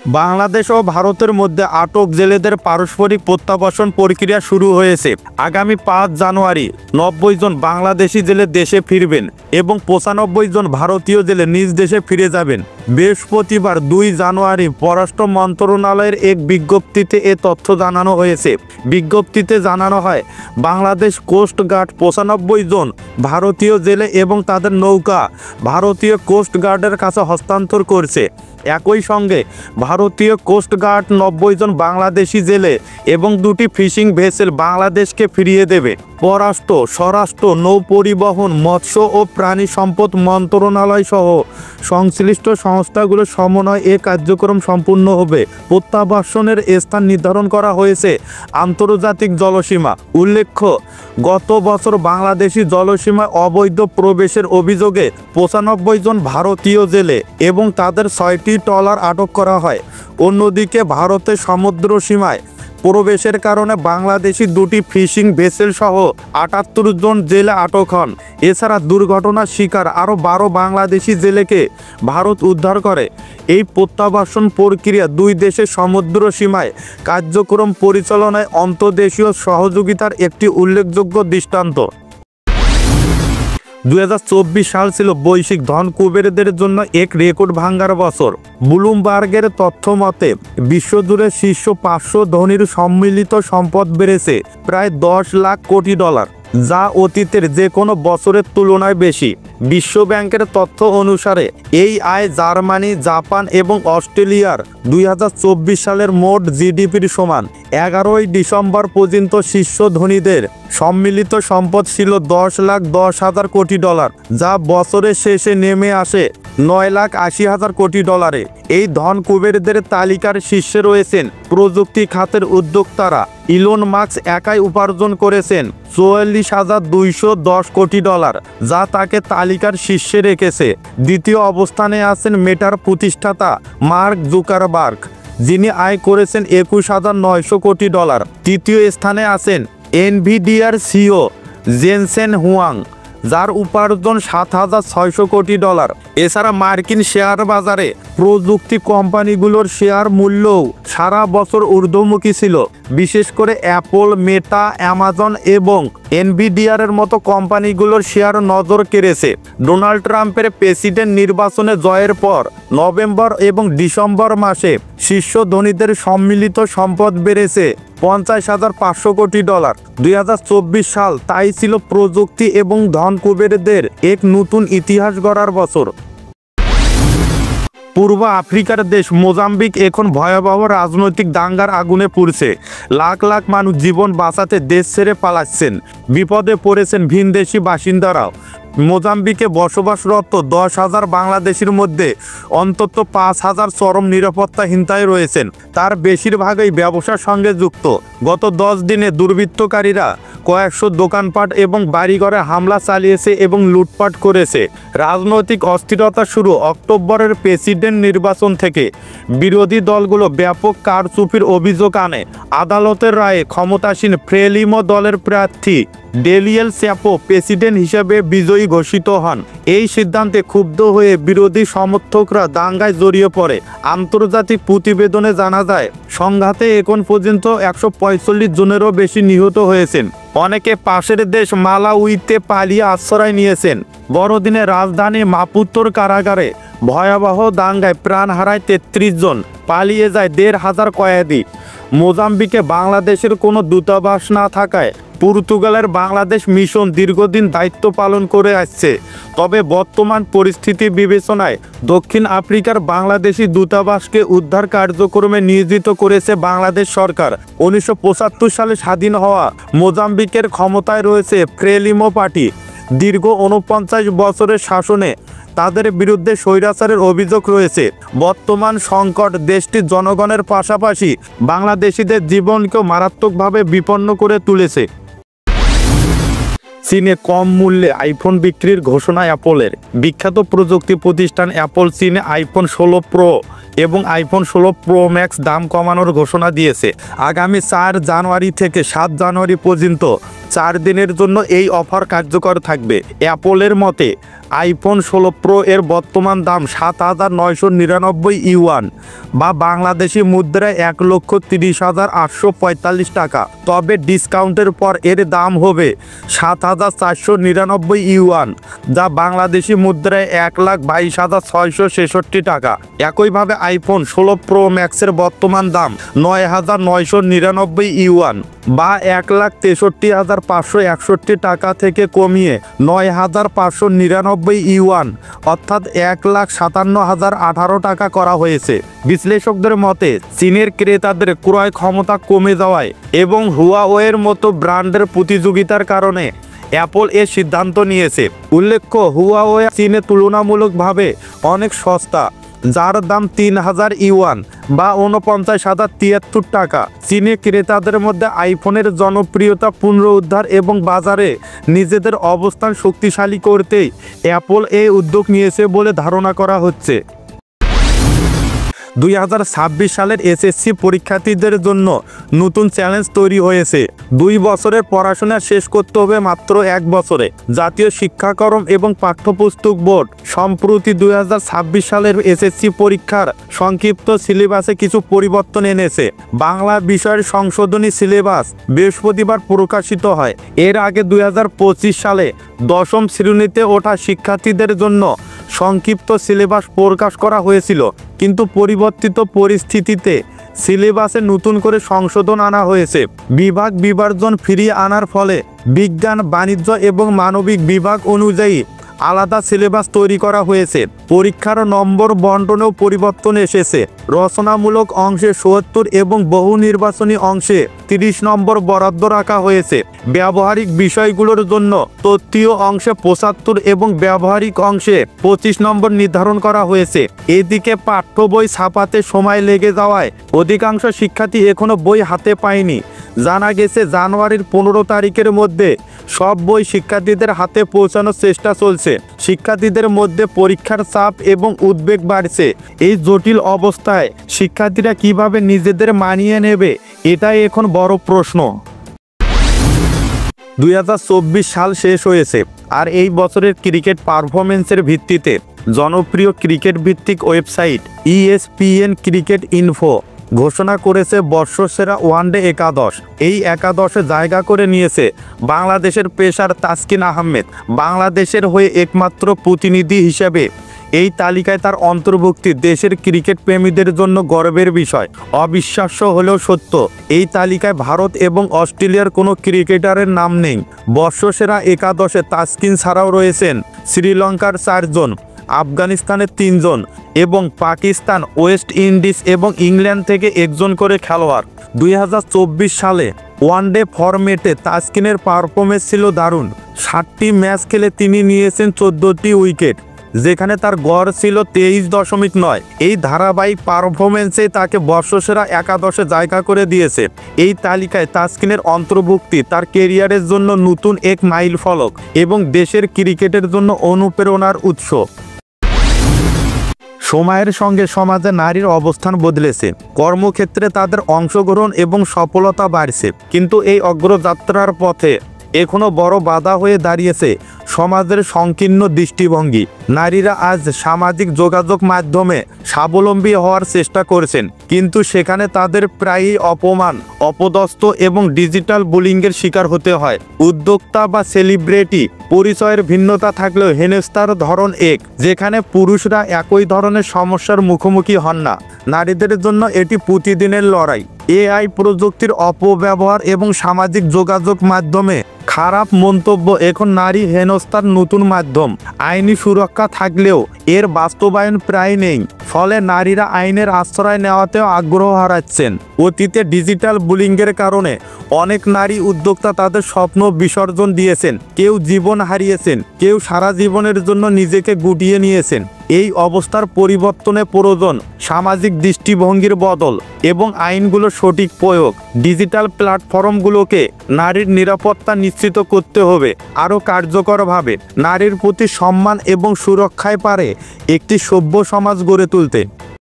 বাংলাদেশ ও ভারতের মধ্যে আটক জেলেদের পারস্পরিক প্রত্যাবাসন প্রক্রিয়া শুরু হয়েছে। আগামী ৫ জানুয়ারি ৯০ জন বাংলাদেশি জেলে দেশে ফিরবেন এবং ৯৫ জন ভারতীয় জেলে নিজ দেশে ফিরে যাবেন। বৃহস্পতিবার ২ জানুয়ারি পররাষ্ট্র মন্ত্রণালয়ের এক বিজ্ঞপ্তিতে এ তথ্য জানানো হয়েছে। বিজ্ঞপ্তিতে জানানো হয়, বাংলাদেশ কোস্ট গার্ড ৯৫ জন ভারতীয় জেলে এবং তাদের নৌকা ভারতীয় কোস্ট গার্ডের কাছে হস্তান্তর করছে। একই সঙ্গে ভারতীয় কোস্ট গার্ড ৯০ জন বাংলাদেশি জেলে এবং ২টি ফিশিং ভেসেল বাংলাদেশকে ফিরিয়ে দেবে। পররাষ্ট্র, স্বরাষ্ট্র, নৌপরিবহন, মৎস্য ও প্রাণী সম্পদ মন্ত্রণালয় সহ সংশ্লিষ্ট সংস্থাগুলোর সমন্বয়ে এ কার্যক্রম সম্পূর্ণ হবে। প্রত্যাবাসনের স্থান নির্ধারণ করা হয়েছে আন্তর্জাতিক জলসীমা। উল্লেখ্য, গত বছর বাংলাদেশি জলসীমায় অবৈধ প্রবেশের অভিযোগে ৯৫ জন ভারতীয় জেলে এবং তাদের ৬টি ট্রলার আটক করা হয়। অন্যদিকে ভারতের সমুদ্র সীমায় প্রবেশের কারণে বাংলাদেশি ২টি ফিশিং ভেসেল সহ ৭৮ জন জেলে আটক হন। এছাড়া দুর্ঘটনার শিকার আরও ১২ বাংলাদেশি জেলেকে ভারত উদ্ধার করে। এই প্রত্যাবাসন প্রক্রিয়া দুই দেশের সমুদ্র সীমায় কার্যক্রম পরিচালনায় অন্তর্দেশীয় সহযোগিতার একটি উল্লেখযোগ্য দৃষ্টান্ত। ২০২৪ সাল ছিল বৈশ্বিক ধন কুবেরদের জন্য এক রেকর্ড ভাঙার বছর। ব্লুমবার্গের তথ্য মতে বিশ্বজুড়ে শীর্ষ ৫০০ ধনীর সম্মিলিত সম্পদ বেড়েছে প্রায় ১০ লাখ কোটি ডলার, যা অতীতের যে কোনো বছরের তুলনায় বেশি। বিশ্বব্যাংকের তথ্য অনুসারে এই আয় জার্মানি, জাপান এবং অস্ট্রেলিয়ার ২০২৪ সালের মোট জিডিপির সমান। ১১ই ডিসেম্বর পর্যন্ত শীর্ষ ধনীদের সম্মিলিত সম্পদ ছিল ১০,১০,০০০ কোটি ডলার, যা বছরের শেষে নেমে আসে ৯,৮০,০০০ কোটি ডলারে। এই ধন কুবেরদের তালিকার শীর্ষে রয়েছেন প্রযুক্তি খাতের উদ্যোক্তারা। ইলন মাস্ক একাই উপার্জন করেছেন ৪৪,২১০ কোটি ডলার, যা তাকে তালিকার শীর্ষে রেখেছে। দ্বিতীয় অবস্থানে আছেন মেটার প্রতিষ্ঠাতা মার্ক জুকারবার্গ, যিনি আয় করেছেন ২১,৯০০ কোটি ডলার। তৃতীয় স্থানে আছেন এনভিডিয়ার সিইও জেনসেন হুয়াং, যার উপার্জন ৭,৬০০ কোটি ডলার। এছাড়া মার্কিন শেয়ার বাজারে প্রযুক্তি কোম্পানিগুলোর শেয়ার মূল্যও সারা বছর ঊর্ধ্বমুখী ছিল। বিশেষ করে অ্যাপল, মেটা, অ্যামাজন এবং এনভিডিয়ারের মতো কোম্পানিগুলোর শেয়ার নজর কেড়েছে। ডোনাল্ড ট্রাম্পের প্রেসিডেন্ট নির্বাচনে জয়ের পর নভেম্বর এবং ডিসেম্বর মাসে শীর্ষ ধনীদের সম্মিলিত সম্পদ বেড়েছে ৫০,৫০০ কোটি ডলার। ২০২৪ সাল তাই ছিল প্রযুক্তি এবং ধন কুবেরদের এক নতুন ইতিহাস গড়ার বছর। পূর্ব আফ্রিকার দেশ মোজাম্বিক এখন ভয়াবহ রাজনৈতিক দাঙ্গার আগুনে পুড়ছে। লাখ লাখ মানুষ জীবন বাঁচাতে দেশ ছেড়ে পালাচ্ছেন। বিপদে পড়েছেন ভিনদেশি বাসিন্দারাও। মোজাম্বিকে বসবাসরত ১০,০০০ বাংলাদেশির মধ্যে অন্তত ৫,০০০ চরম নিরাপত্তাহীনতায় রয়েছেন। তার বেশিরভাগই ব্যবসার সঙ্গে যুক্ত। গত ১০ দিনে দুর্বৃত্তকারীরা কয়েকশো দোকানপাট এবং বাড়িঘরে হামলা চালিয়েছে এবং লুটপাট করেছে। রাজনৈতিক অস্থিরতা শুরু অক্টোবরের প্রেসিডেন্ট নির্বাচন থেকে। বিরোধী দলগুলো ব্যাপক কারচুপির অভিযোগ আনে। আদালতের রায়ে ক্ষমতাসীন ফ্রেলিমো দলের প্রার্থী ডেনিয়েল চ্যাপো প্রেসিডেন্ট হিসেবে বিজয়ী ঘোষিত হন। এই সিদ্ধান্তে ক্ষুব্ধ হয়ে বিরোধী সমর্থকরা দাঙ্গায় জড়িয়ে পড়ে। আন্তর্জাতিক প্রতিবেদনে জানা যায়, সংঘাতে এখন পর্যন্ত ১৪৫ জনেরও বেশি নিহত হয়েছেন। অনেকে পাশের দেশ মালাউইতে পালিয়ে আশ্রয় নিয়েছেন। বড়দিনে রাজধানী মাপুতোর কারাগারে ভয়াবহ দাঙ্গায় প্রাণ হারায় ৩৩ জন, পালিয়ে যায় ১৫০০ কয়েদি। মোজাম্বিকে বাংলাদেশের কোনো দূতাবাস না থাকায় পর্তুগালের বাংলাদেশ মিশন দীর্ঘদিন দায়িত্ব পালন করে আসছে। তবে বর্তমান পরিস্থিতি বিবেচনায় দক্ষিণ আফ্রিকার বাংলাদেশি দূতাবাসকে উদ্ধার কার্যক্রমে নিয়োজিত করেছে বাংলাদেশ সরকার। ১৯৭৫ সালে স্বাধীন হওয়া মোজাম্বিকের ক্ষমতায় রয়েছে ফ্রেলিমো পার্টি। দীর্ঘ ৪৯ বছরের শাসনে তাদের বিরুদ্ধে স্বৈরাচারের অভিযোগ রয়েছে। বর্তমান সংকট দেশটির জনগণের পাশাপাশি বাংলাদেশিদের জীবনকেও মারাত্মকভাবে বিপন্ন করে তুলেছে। চীনে কম মূল্যে আইফোন বিক্রির ঘোষণা অ্যাপলের। বিখ্যাত প্রযুক্তি প্রতিষ্ঠান অ্যাপল চীনে আইফোন ১৬ প্রো এবং আইফোন ১৬ প্রো ম্যাক্স দাম কমানোর ঘোষণা দিয়েছে। আগামী ৪ জানুয়ারি থেকে ৭ জানুয়ারি পর্যন্ত ৪ দিনের জন্য এই অফার কার্যকর থাকবে। অ্যাপলের মতে আইফোন 16 প্রো এর বর্তমান দাম 7,999 ইউয়ান বা বাংলাদেশি মুদ্রায় 1,30,845 টাকা। তবে ডিসকাউন্টের পর এর দাম হবে 7,499 ইউয়ান যা বাংলাদেশি মুদ্রায় 1,22,666 টাকা। একইভাবে আইফোন 16 প্রো ম্যাক্সের বর্তমান দাম 9,999 ইউয়ান বা 1,63,561 টাকা থেকে কমিয়ে 9,599 ইউয়ান অর্থাৎ 1,57,018 টাকা করা হয়েছে। বিশ্লেষকদের মতে চীনের ক্রেতাদের ক্রয় ক্ষমতা কমে যাওয়ায় এবং হুয়াওয়ের মতো ব্র্যান্ডের প্রতিযোগিতার কারণে অ্যাপল এর সিদ্ধান্ত নিয়েছে। উল্লেখ্য, হুয়াওয়ে চীনে তুলনামূলকভাবে অনেক সস্তা, যার দাম 3,000 ইউয়ান বা 49,073 টাকা। চীনে ক্রেতাদের মধ্যে আইফোনের জনপ্রিয়তা পুনরুদ্ধার এবং বাজারে নিজেদের অবস্থান শক্তিশালী করতেই অ্যাপল এই উদ্যোগ নিয়েছে বলে ধারণা করা হচ্ছে। 2026 সালের এসএসসি পরীক্ষার্থীদের জন্য নতুন চ্যালেঞ্জ তৈরি হয়েছে। 2 বছরের পড়াশোনা শেষ করতে হবে মাত্র 1 বছরে। জাতীয় শিক্ষাক্রম এবং পাঠ্যপুস্তক বোর্ড সম্প্রতি 2026 সালের এসএসসি পরীক্ষার সংক্ষিপ্ত সিলেবাসে কিছু পরিবর্তন এনেছে। বাংলা বিষয়ের সংশোধনী সিলেবাস বৃহস্পতিবার প্রকাশিত হয়। এর আগে 2025 সালে 10ম শ্রেণীতে ওঠা শিক্ষার্থীদের জন্য সংক্ষিপ্ত সিলেবাস প্রকাশ করা হয়েছিল, কিন্তু পরিবর্তিত পরিস্থিতিতে সিলেবাসে নতুন করে সংশোধন আনা হয়েছে। বিভাগ বিভাজন ফিরিয়ে আনার ফলে বিজ্ঞান, বাণিজ্য এবং মানবিক বিভাগ অনুযায়ী আলাদা সিলেবাস তৈরি করা হয়েছে। পরীক্ষার নম্বর বন্টনেও পরিবর্তন এসেছে। রচনামূলক অংশে ৭০ এবং বহু নির্বাচনী অংশে 30 নম্বর বরাদ্দ রাখা হয়েছে। ব্যবহারিক বিষয়গুলোর জন্য তত্ত্বীয় অংশে 75 এবং ব্যবহারিক অংশে 25 নম্বর নির্ধারণ করা হয়েছে। এদিকে পাঠ্য বই ছাপাতে সময় লেগে যাওয়ায় অধিকাংশ শিক্ষার্থী এখনও বই হাতে পায়নি। জানা গেছে জানুয়ারির 15 তারিখের মধ্যে সব বই শিক্ষার্থীদের হাতে পৌঁছানোর চেষ্টা চলছে। শিক্ষার্থীদের মধ্যে পরীক্ষার চাপ এবং উদ্বেগ বাড়ছে। এই জটিল অবস্থায় শিক্ষার্থীরা কিভাবে নিজেদের মানিয়ে নেবে, এটাই এখন বড় প্রশ্ন। 2024 সাল শেষ হয়েছে, আর এই বছরের ক্রিকেট পারফরমেন্সের ভিত্তিতে জনপ্রিয় ক্রিকেট ভিত্তিক ওয়েবসাইট ESPN ক্রিকেট ইনফো ঘোষণা করেছে বর্ষসেরা ওয়ানডে একাদশ। এই একাদশে জায়গা করে নিয়েছে বাংলাদেশের পেসার তাসকিন আহমেদ। বাংলাদেশের হয়ে একমাত্র প্রতিনিধি হিসেবে এই তালিকায় তার অন্তর্ভুক্তি দেশের ক্রিকেট প্রেমীদের জন্য গর্বের বিষয়। অবিশ্বাস্য হলেও সত্য, এই তালিকায় ভারত এবং অস্ট্রেলিয়ার কোনো ক্রিকেটারের নাম নেই। বর্ষসেরা একাদশে তাসকিন ছাড়াও রয়েছেন শ্রীলঙ্কার 4 জন, আফগানিস্তানের 3 জন এবং পাকিস্তান, ওয়েস্ট ইন্ডিজ এবং ইংল্যান্ড থেকে 1 জন করে খেলোয়াড়। 2024 সালে ওয়ানডে ফরম্যাটে তাসকিনের পারফরমেন্স ছিল দারুণ। 60টি ম্যাচ খেলে তিনি নিয়েছেন 14টি উইকেট, যেখানে তার গড় ছিল 23.9। এই ধারাবাহিক পারফরমেন্সে তাকে বর্ষসেরা একাদশে জায়গা করে দিয়েছে। এই তালিকায় তাসকিনের অন্তর্ভুক্তি তার ক্যারিয়ারের জন্য নতুন এক মাইলফলক এবং দেশের ক্রিকেটের জন্য অনুপ্রেরণার উৎস। সময়ের সঙ্গে সমাজে নারীর অবস্থান বদলেছে, কর্মক্ষেত্রে তাদের অংশগ্রহণ এবং সফলতা বাড়ছে, কিন্তু এই অগ্রযাত্রার পথে এখনো বড় বাধা হয়ে দাঁড়িয়েছে সমাজের সংকীর্ণ দৃষ্টিভঙ্গি। নারীরা আজ সামাজিক যোগাযোগ মাধ্যমে স্বাবলম্বী হওয়ার চেষ্টা করছেন, কিন্তু সেখানে তাদের প্রায়ই অপমান, অপদস্থ এবং ডিজিটাল বুলিংয়ের শিকার হতে হয়। উদ্যোক্তা বা সেলিব্রিটি পরিচয়ের ভিন্নতা থাকলেও হেনস্থার ধরন এক, যেখানে পুরুষরা একই ধরনের সমস্যার মুখোমুখি হন না। নারীদের জন্য এটি প্রতিদিনের লড়াই। AI প্রযুক্তির অপব্যবহার এবং সামাজিক যোগাযোগ মাধ্যমে খারাপ মন্তব্য এখন নারী হেনস্থার নতুন মাধ্যম। আইনি সুরক্ষা থাকলেও এর বাস্তবায়ন প্রায় নেই, ফলে নারীরা আইনের আশ্রয় নেওয়াতেও আগ্রহ হারাচ্ছেন। অতীতে ডিজিটাল বুলিংয়ের কারণে অনেক নারী উদ্যোক্তা তাদের স্বপ্ন বিসর্জন দিয়েছেন, কেউ জীবন হারিয়েছেন, কেউ সারা জীবনের জন্য নিজেকে গুটিয়ে নিয়েছেন। এই অবস্থার পরিবর্তনে প্রয়োজন সামাজিক দৃষ্টিভঙ্গির বদল এবং আইনগুলোর সঠিক প্রয়োগ। ডিজিটাল প্ল্যাটফর্মগুলোকে নারীর নিরাপত্তা নিশ্চিত করতে হবে আরও কার্যকরভাবে। নারীর প্রতি সম্মান এবং সুরক্ষায় পারে একটি সভ্য সমাজ গড়ে তুলতে।